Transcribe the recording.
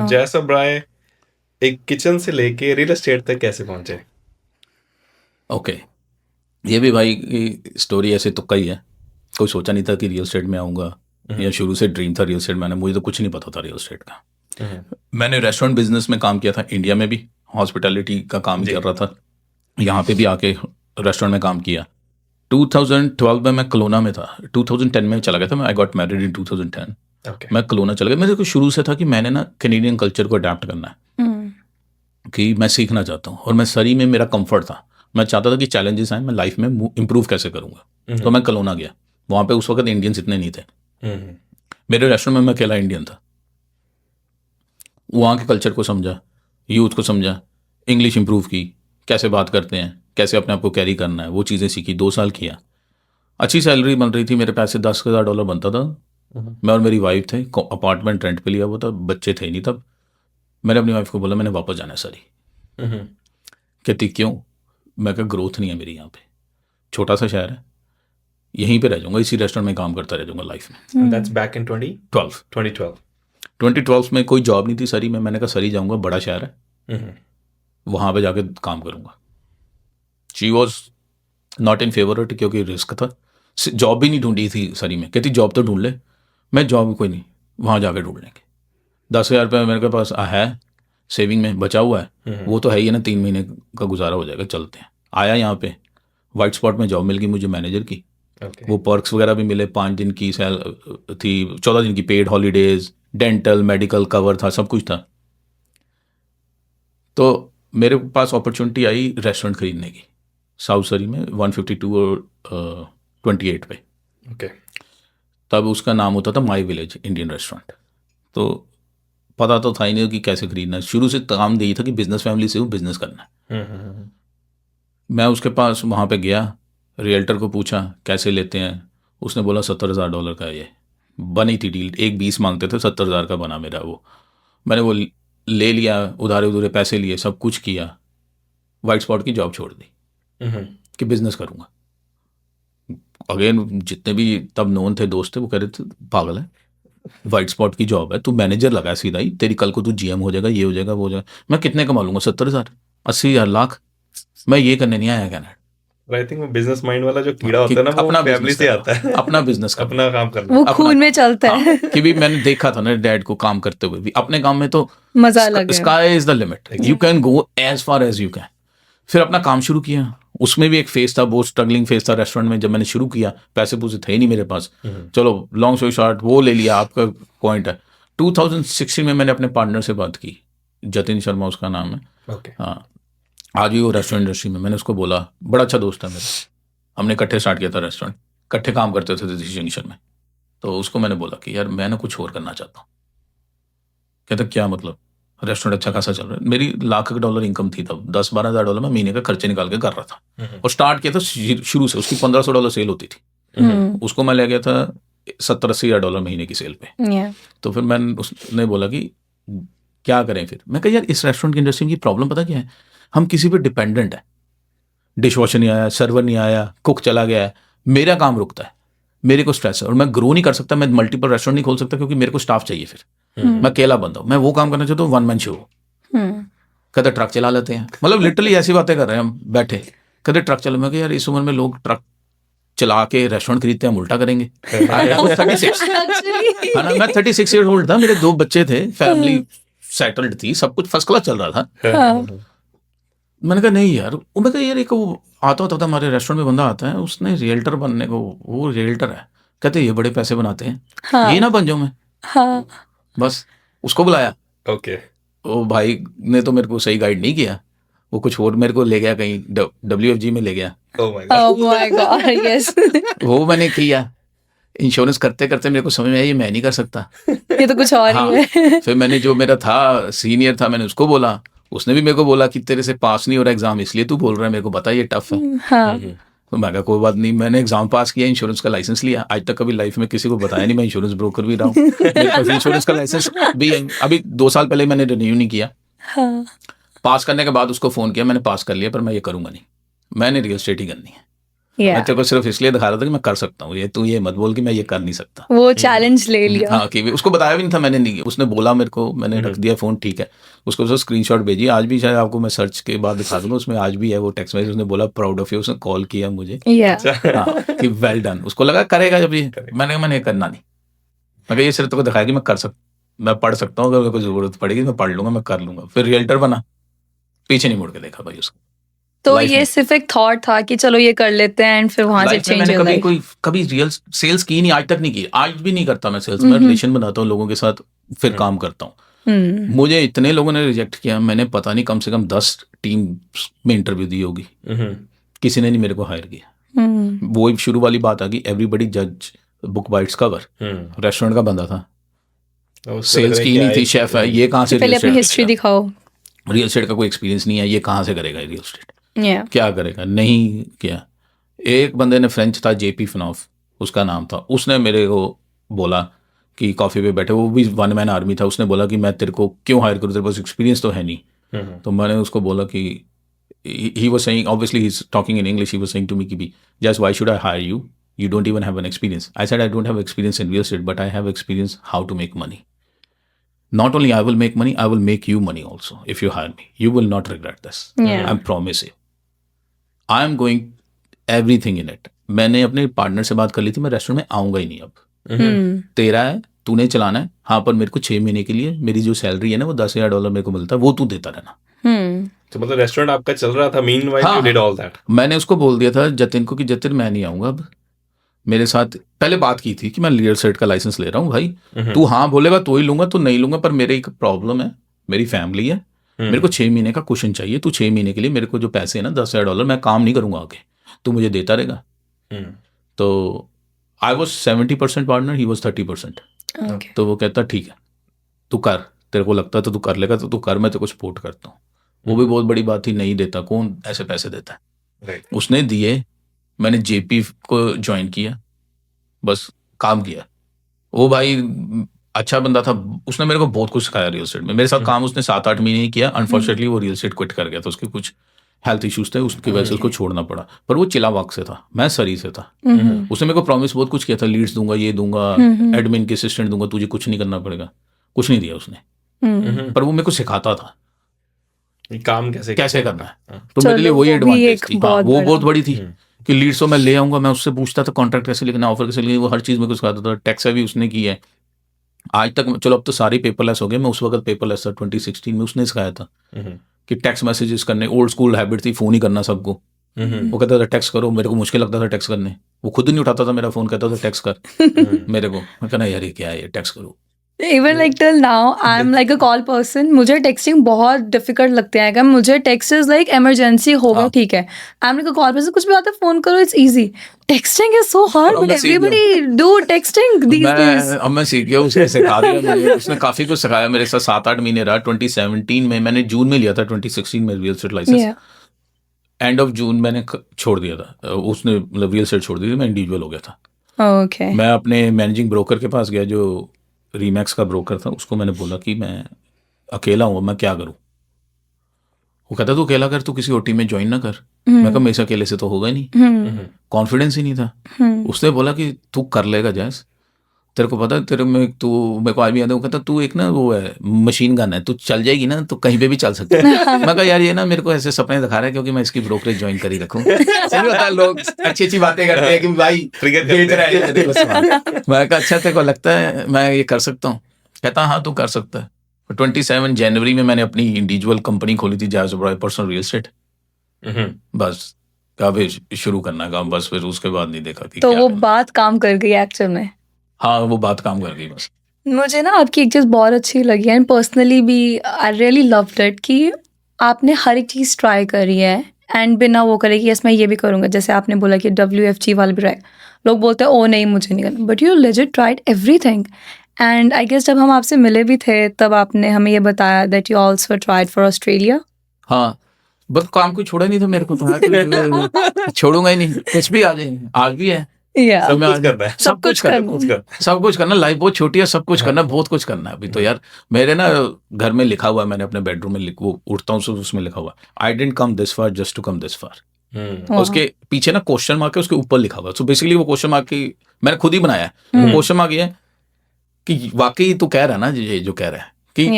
तो जैसब राय एक किचन से लेके रियल एस्टेट तक कैसे पहुंचे? ओके, ये भी भाई की स्टोरी ऐसे तुक्का ही है। कोई सोचा नहीं था कि रियल एस्टेट में आऊँगा, या शुरू से ड्रीम था रियल एस्टेट में आना। मुझे तो कुछ नहीं पता था रियल एस्टेट का। मैंने रेस्टोरेंट बिजनेस में काम किया था, इंडिया में भी हॉस्पिटैलिटी का काम कर रहा था, यहाँ पे भी आके रेस्टोरेंट में काम किया। 2012 में मैं कलोना में था, 2010 में चला गया था मैं। I got married in 2010। मैं कलोना चला गया। मेरे को शुरू से था कि मैंने ना कैनेडियन कल्चर को अडेप्ट करना है, कि मैं सीखना चाहता हूँ। और मैं सरी में मेरा कंफर्ट था, मैं चाहता था कि चैलेंजेस आए, मैं लाइफ में इंप्रूव कैसे करूँगा। तो मैं कलोना गया, वहाँ पे उस वक्त इंडियंस इतने नहीं थे। मेरे रेस्टोरेंट में मैं अकेला इंडियन था। वहाँ के कल्चर को समझा, यूथ को समझा, इंग्लिश इंप्रूव की, कैसे बात करते हैं, कैसे अपने आप को कैरी करना है, वो चीज़ें सीखी। 2 साल किया, अच्छी सैलरी बन रही थी, मेरे पैसे $10,000 बनता था। मैं और मेरी वाइफ थे, अपार्टमेंट रेंट पे लिया हुआ था, बच्चे थे नहीं तब। मैंने अपनी वाइफ को बोला मैंने वापस जाना है सरी। कहती क्यों? मैं कहा ग्रोथ नहीं है मेरी यहाँ पे, छोटा सा शहर है, यहीं पे रह जाऊँगा, इसी रेस्टोरेंट में काम करता रह जाऊँगा लाइफ में। दैट्स बैक इन 2012 2012 में कोई जॉब नहीं थी सरी में। मैंने कहा सरी जाऊँगा, बड़ा शहर है, वहाँ पे जाके काम करूँगा। She was not in favour, क्योंकि रिस्क था। जॉब भी नहीं ढूंढी थी सरी में। कहती जॉब तो ढूंढ ले। मैं जॉब कोई नहीं, वहाँ जाके ढूंढ लेंगे। 10,000 रुपये मेरे पास है सेविंग में बचा हुआ है, वो तो है ही है ना, 3 महीने का गुजारा हो जाएगा, चलते हैं। आया यहाँ पे, वाइट स्पॉट में जॉब मिल गई मुझे मैनेजर की। वो पर्क्स वगैरह भी मिले, 5 दिन की सैल थी, 14 दिन की paid holidays, dental medical cover था, सब कुछ था। तो मेरे पास अपॉर्चुनिटी आई रेस्टोरेंट खरीदने की साउथ सरी में, 152 और 28 पे। तब उसका नाम होता था माई विलेज इंडियन रेस्टोरेंट। तो पता तो था ही नहीं कि कैसे खरीदना है। शुरू से काम यही था कि बिजनेस फैमिली से हूँ, बिजनेस करना है। मैं उसके पास वहाँ पे गया, रियल्टर को पूछा कैसे लेते हैं। उसने बोला $70,000 का है ये। बनी थी डील, 1,20 मांगते थे, 70,000 का बना मेरा वो। मैंने वो ले लिया, उधारे उधूरे पैसे लिए, सब कुछ किया, वाइट स्पॉट की जॉब छोड़ दी कि बिजनेस करूँगा। अगेन जितने भी तब नोन थे, दोस्त थे, वो कह रहे थे पागल है, वाइट स्पॉट की जॉब है, तू मैनेजर लगा सीधा ही, तेरी कल को तू जीएम हो जाएगा, ये हो जाएगा, वो हो जाएगा। मैं कितने कमा लूंगा? 70,000, 80,000, लाख? मैं ये करने नहीं आया कनाडा। आई थिंक वो बिजनेस माइंड वाला जो कीड़ा होता है ना, वो फैमिली से आता है। अपना बिजनेस करना, अपना काम करना, वो खून में चलता है। कि भी मैंने देखा था ना डैड को काम करते हुए भी। अपने काम में तो मजा अलग है, sky is the limit, you can go as far as you can. फिर अपना काम शुरू किया, उसमें भी एक फेज था, बहुत स्ट्रगलिंग फेज था रेस्टोरेंट में। जब मैंने शुरू किया, पैसे पूसे थे ही नहीं मेरे पास। चलो लॉन्ग स्टोरी शॉर्ट, वो ले लिया, आपका पॉइंट है। 2016 में मैंने अपने पार्टनर से बात की, जतिन शर्मा उसका नाम है। हाँ, आज भी वो रेस्टोरेंट इंडस्ट्री में। मैंने उसको बोला, बड़ा अच्छा दोस्त है मेरा, हमने इकट्ठे स्टार्ट किया था रेस्टोरेंट, इकट्ठे काम करते थे दिल्ली जंक्शन में। तो उसको मैंने बोला कि यार मैं ना कुछ और करना चाहता हूँ। कहता क्या मतलब? रेस्टोरेंट अच्छा खासा चल रहा है। मेरी $1,00,000 इनकम थी तब, $10-12,000 मैं महीने का खर्चे निकाल के कर रहा था। और स्टार्ट किया था शुरू से, उसकी $1,500 सेल होती थी। उसको मैं ले गया था $70,000-80,000 महीने की सेल पे। तो फिर मैंने, उसने बोला कि क्या करें फिर। मैं कहा यार इस रेस्टोरेंट की इंडस्ट्री की प्रॉब्लम पता क्या है, हम किसी पे डिपेंडेंट है। डिश वॉशर नहीं आया, सर्वर नहीं आया, कुक चला गया है, मेरा काम रुकता है, मेरे को स्ट्रेस है, और मैं ग्रो नहीं कर सकता, मैं मल्टीपल रेस्टोरेंट नहीं खोल सकता, क्योंकि मेरे को स्टाफ चाहिए। फिर मैं अकेला बंदा हूँ, मैं वो काम करना चाहता हूँ, 1 मैन शो। कहते ट्रक चला लेते हैं, मतलब लिटरली ऐसी बातें कर रहे हैं हम बैठे। कहते ट्रक चला। मैं यार इस उम्र में लोग ट्रक चला के रेस्टोरेंट खरीदते हैं, हम उल्टा करेंगे। 36 है ना, मैं 36 ईयर ओल्ड था, मेरे 2 बच्चे थे, फैमिली सेटल्ड थी, सब कुछ फर्स्ट क्लास चल रहा था। मैंने कहा नहीं यार, मैं कहा यार एक वो आता होता था हमारे रेस्टोरेंट में, बंदा आता है, उसने रियल्टर बनने को, वो रियल्टर है, कहते ये बड़े पैसे बनाते हैं, ये ना बन जाऊं मैं। बस उसको बुलाया। वो भाई ने तो मेरे को सही गाइड नहीं किया, वो कुछ और मेरे को ले गया कहीं WFG में ले गया। Oh my God, yes. वो मैंने किया, इंश्योरेंस करते करते मेरे को समझ में आया ये मैं नहीं कर सकता, ये तो कुछ और ही है। फिर मैंने जो मेरा था सीनियर था, मैंने उसको बोला, उसने भी मेरे को बोला कि तेरे से पास नहीं हो रहा एग्जाम, इसलिए तू बोल रहा है, मेरे को पता ये टफ है। तो मैं कहा कोई बात नहीं, मैंने एग्जाम पास किया, इंश्योरेंस का लाइसेंस लिया। आज तक कभी लाइफ में किसी को बताया नहीं मैं इंश्योरेंस ब्रोकर भी रहा हूँ। मेरे पास इंश्योरेंस का लाइसेंस भी है, अभी 2 साल पहले मैंने रिन्यू नहीं किया। पास करने के बाद उसको फ़ोन किया, मैंने पास कर लिया, पर मैं ये करूँगा नहीं, मैंने रियल एस्टेट ही करनी है। Yeah. मैं तेरे को सिर्फ इसलिए दिखा रहा था कि मैं कर सकता हूँ, ये तू ये मत बोल कि मैं ये कर नहीं सकता। वो चैलेंज ले लिया। हाँ कि उसको बताया भी नहीं था मैंने, नहीं, उसने बोला मेरे को, मैंने रख दिया फ़ोन, ठीक है। उसको स्क्रीनशॉट भेजी, आज भी शायद आपको मैं सर्च के बाद दिखा दूंगा, उसमें आज भी है वो टेक्स्ट मैसेज। उसने बोला प्राउड ऑफ यू, उसने कॉल किया मुझे Yeah. हाँ, कि वेल डन। उसको लगा करेगा जब ये, मैंने करना नहीं, मैं ये सिर्फ तो दिखाया कि मैं कर सकता, मैं पढ़ सकता हूँ, अगर मेरे को जरूरत पड़ेगी मैं पढ़ लूंगा, मैं कर लूंगा। फिर रियल्टर बना, पीछे नहीं मुड़ के देखा भाई उसको। तो Life ये में- सिर्फ एक थॉट था कि चलो ये कर लेते हैं, एंड फिर वहां से लाइफ में चेंज मैंने हो कभी गई। कभी रियल सेल्स की नहीं, आज तक नहीं की, आज भी नहीं करता मैं सेल्स। मैं रिलेशन बनाता हूँ लोगों के साथ, फिर काम करता हूँ। मुझे इतने लोगों ने रिजेक्ट किया, मैंने पता नहीं कम से कम 10 टीम में इंटरव्यू दी होगी, किसी ने नहीं मेरे को हायर किया। वो शुरू वाली बात आ गई, एवरीबडी जज बुक बाइट्स कवर। रेस्टोरेंट का बंदा था, सेल्स की नहीं थी, शेफ है, ये कहाँ से पहले अपनी हिस्ट्री दिखाओ। रियल एस्टेट का कोई एक्सपीरियंस नहीं है, ये कहाँ से करेगा रियल एस्टेट, Yeah. क्या करेगा, नहीं किया। एक बंदे ने, फ्रेंच था, जेपी फनॉफ उसका नाम था, उसने मेरे को बोला कि कॉफ़ी पे बैठे, वो भी वन मैन आर्मी था, उसने बोला कि मैं तेरे को क्यों हायर करूँ, तेरे पास एक्सपीरियंस तो है नहीं। तो मैंने उसको बोला कि he was saying, obviously he is talking in English, he was saying to me कि just why should I hire you, you don't even have an experience. I said I don't have experience in real estate, but I have experience how to make money. Not only I will make money, I will make you money also if you hire me. You will not regret this. Yeah. I promise you. I am going everything in it. मैंने अपने partner से बात कर ली थी, मैं restaurant में आऊंगा ही नहीं अब। तेरा है, तूने चलाना है, हाँ, पर मेरे को 6 महीने के लिए मेरी जो सैलरी है ना वो $10,000 मेरे को मिलता है, वो तू देता रहना। तो मतलब रेस्टोरेंट आपका चल रहा था, मीनवाइल हाँ। You did all that. मैंने उसको बोल दिया था जतिन को कि जतिन मैं नहीं आऊंगा अब, मेरे साथ पहले बात की थी कि मैं रियल एस्टेट का लाइसेंस ले रहा हूँ भाई, तू हाँ बोलेगा तो ही लूंगा, तो नहीं लूंगा। पर मेरे एक प्रॉब्लम है, मेरी फैमिली है, मेरे को 6 महीने का कुशन चाहिए। तू 6 महीने के लिए मेरे को जो पैसे है ना $10,000, मैं काम नहीं करूंगा आगे, तू मुझे देता रहेगा। तो I was 70% partner, he was 30%। Okay. तो वो कहता ठीक है तू कर, तेरे को लगता है तो तू कर लेगा, तो तू कर, मैं तेरे को सपोर्ट करता हूँ। वो भी बहुत बड़ी बात थी, नहीं देता, कौन ऐसे पैसे देता है। राइट। उसने दिए, मैंने जेपी को ज्वाइन किया, बस काम किया। वो भाई अच्छा बंदा था, उसने मेरे को बहुत कुछ सिखाया रियल एस्टेट में। मेरे साथ काम उसने 7-8 महीने ही किया, अनफॉर्चुनेटली वो रियल एस्टेट क्विट कर गया था, उसके कुछ हेल्थ इश्यूज थे, उसकी वजह से उसको छोड़ना पड़ा। पर वो चिलावाक से था, मैं सरी से था। उसने मेरे को प्रॉमिस बहुत कुछ किया था, लीड्स दूंगा, ये दूंगा, एडमिन के असिस्टेंट दूंगा, तुझे कुछ नहीं करना पड़ेगा, कुछ नहीं दिया उसने। पर वो मेरे को सिखाता था काम कैसे करना है। तो मेरे लिए वही चलो, वो भी एडवांटेज एक थी। हाँ, बहुत वो बड़ा- बहुत बड़ी थी कि लीड्स तो मैं ले आऊंगा, मैं उससे पूछता था कॉन्ट्रैक्ट कैसे लिखना, ऑफर कैसे लिखना, वो हर चीज़ में कुछ सिखाता था। टैक्स भी उसने की है आज तक। चलो अब तो सारी पेपरलेस हो गए, मैं उस वक्त पेपरलेस था 2016 में, उसने सिखाया था कि टैक्स मैसेजेस करने, ओल्ड स्कूल हैबिट थी, फ़ोन ही करना सबको। वो कहता था टैक्स करो, मेरे को मुश्किल लगता था टैक्स करने, वो खुद नहीं उठाता था मेरा फ़ोन, कहता था टैक्स कर मेरे को। मैं कहना यार ये क्या है, ये टैक्स करो। Even like till now, I'm like a call person. मुझे texting बहुत difficult लगते हैं। अगर मुझे text is like emergency होगा, हाँ। ठीक है। I'm like a call person. कुछ भी आता है फोन करो, it's easy. Texting is so hard, अब but मैं सीख गया। everybody do texting these days. अब मैं सीख गया, उसने सिखा दिया मुझे, उसने काफ़ी कुछ सिखाया। मेरे साथ 7-8 महीने रहा। 2017 में मैंने जून में लिया था, 2016 में real estate licence. Yeah. End of June मैंने छोड़ दिया था, उसने मतलब रियल एस्टेट छोड़ दी थी, मैं इंडिविजुअल हो गया था। Okay. मैं अपने मैनेजिंग ब्रोकर के पास गया, जो रीमैक्स का ब्रोकर था, उसको मैंने बोला कि मैं अकेला हूँ, मैं क्या करूँ। वो कहता तू अकेला कर, तू किसी ओटी में ज्वाइन ना कर। मैं कहा मेरे से अकेले से तो होगा ही नहीं, कॉन्फिडेंस ही नहीं था। उसने बोला कि तू कर लेगा जैस, तेरे को पता है, तेरे में तू, मेरे को आज भी याद है, वो कहता तू एक ना वो है मशीन गन है, तू चल जाएगी ना तो कहीं पे भी चल सकती है। मैं कहा यार ये ना मेरे को ऐसे सपने दिखा रहा है, क्योंकि मैं इसकी ब्रोकरेज ज्वाइन कर ही रखूँ। सही बता, लोग अच्छी अच्छी बातें करते हैं कि भाई ट्रिगर बेच रहा है तेरे को सामान। मैं कहा अच्छा तेरे को लगता है मैं ये कर सकता हूँ? कहता हाँ तू कर सकता है। 27 जनवरी में मैंने अपनी इंडिविजुअल कंपनी खोली थी, जायज़ ब्रॉय पर्सनल रियल एस्टेट। बस कभी शुरू करना काम, बस फिर उसके बाद नहीं देखा कि तो क्या वो करना। बात काम कर गई एक्चुअल में। हाँ वो बात काम कर गई बस। मुझे ना आपकी एक चीज़ बहुत अच्छी लगी एंड पर्सनली भी आई रियली लव्ड इट कि आपने हर एक चीज़ ट्राई करी है एंड बिना वो करे कि यस मैं ये भी करूँगा। जैसे आपने बोला कि WFG वाला भी ट्राई, लोग बोलते हैं ओ नहीं मुझे नहीं करना, but you legit tried everything. And I guess जब हम आपसे मिले भी थे तब आपने हमें ये बताया that you also tried for Australia. हाँ बस काम कोई छोड़ा नहीं था मेरे को, तो छोड़ूंगा ही नहीं, कुछ भी आ जाए, आज भी है। या तो मैं कुछ करना है, सब कुछ करना। सब कुछ करना, लाइफ बहुत छोटी है, सब कुछ करना, बहुत कुछ करना है अभी तो यार। मेरे ना घर में लिखा हुआ है, मैंने अपने बेडरूम में वो उठता हूँ उसमें लिखा हुआ, I didn't come this far just to come this far. Hmm, वाह। उसके पीछे ना क्वेश्चन मार्क है, उसके ऊपर लिखा हुआ है। सो बेसिकली वो क्वेश्चन मार्क की मैंने खुद ही बनाया है। क्वेश्चन मार्क ये है कि वाकई तो कह रहा है ना ये जो कह रहा है कि Yeah.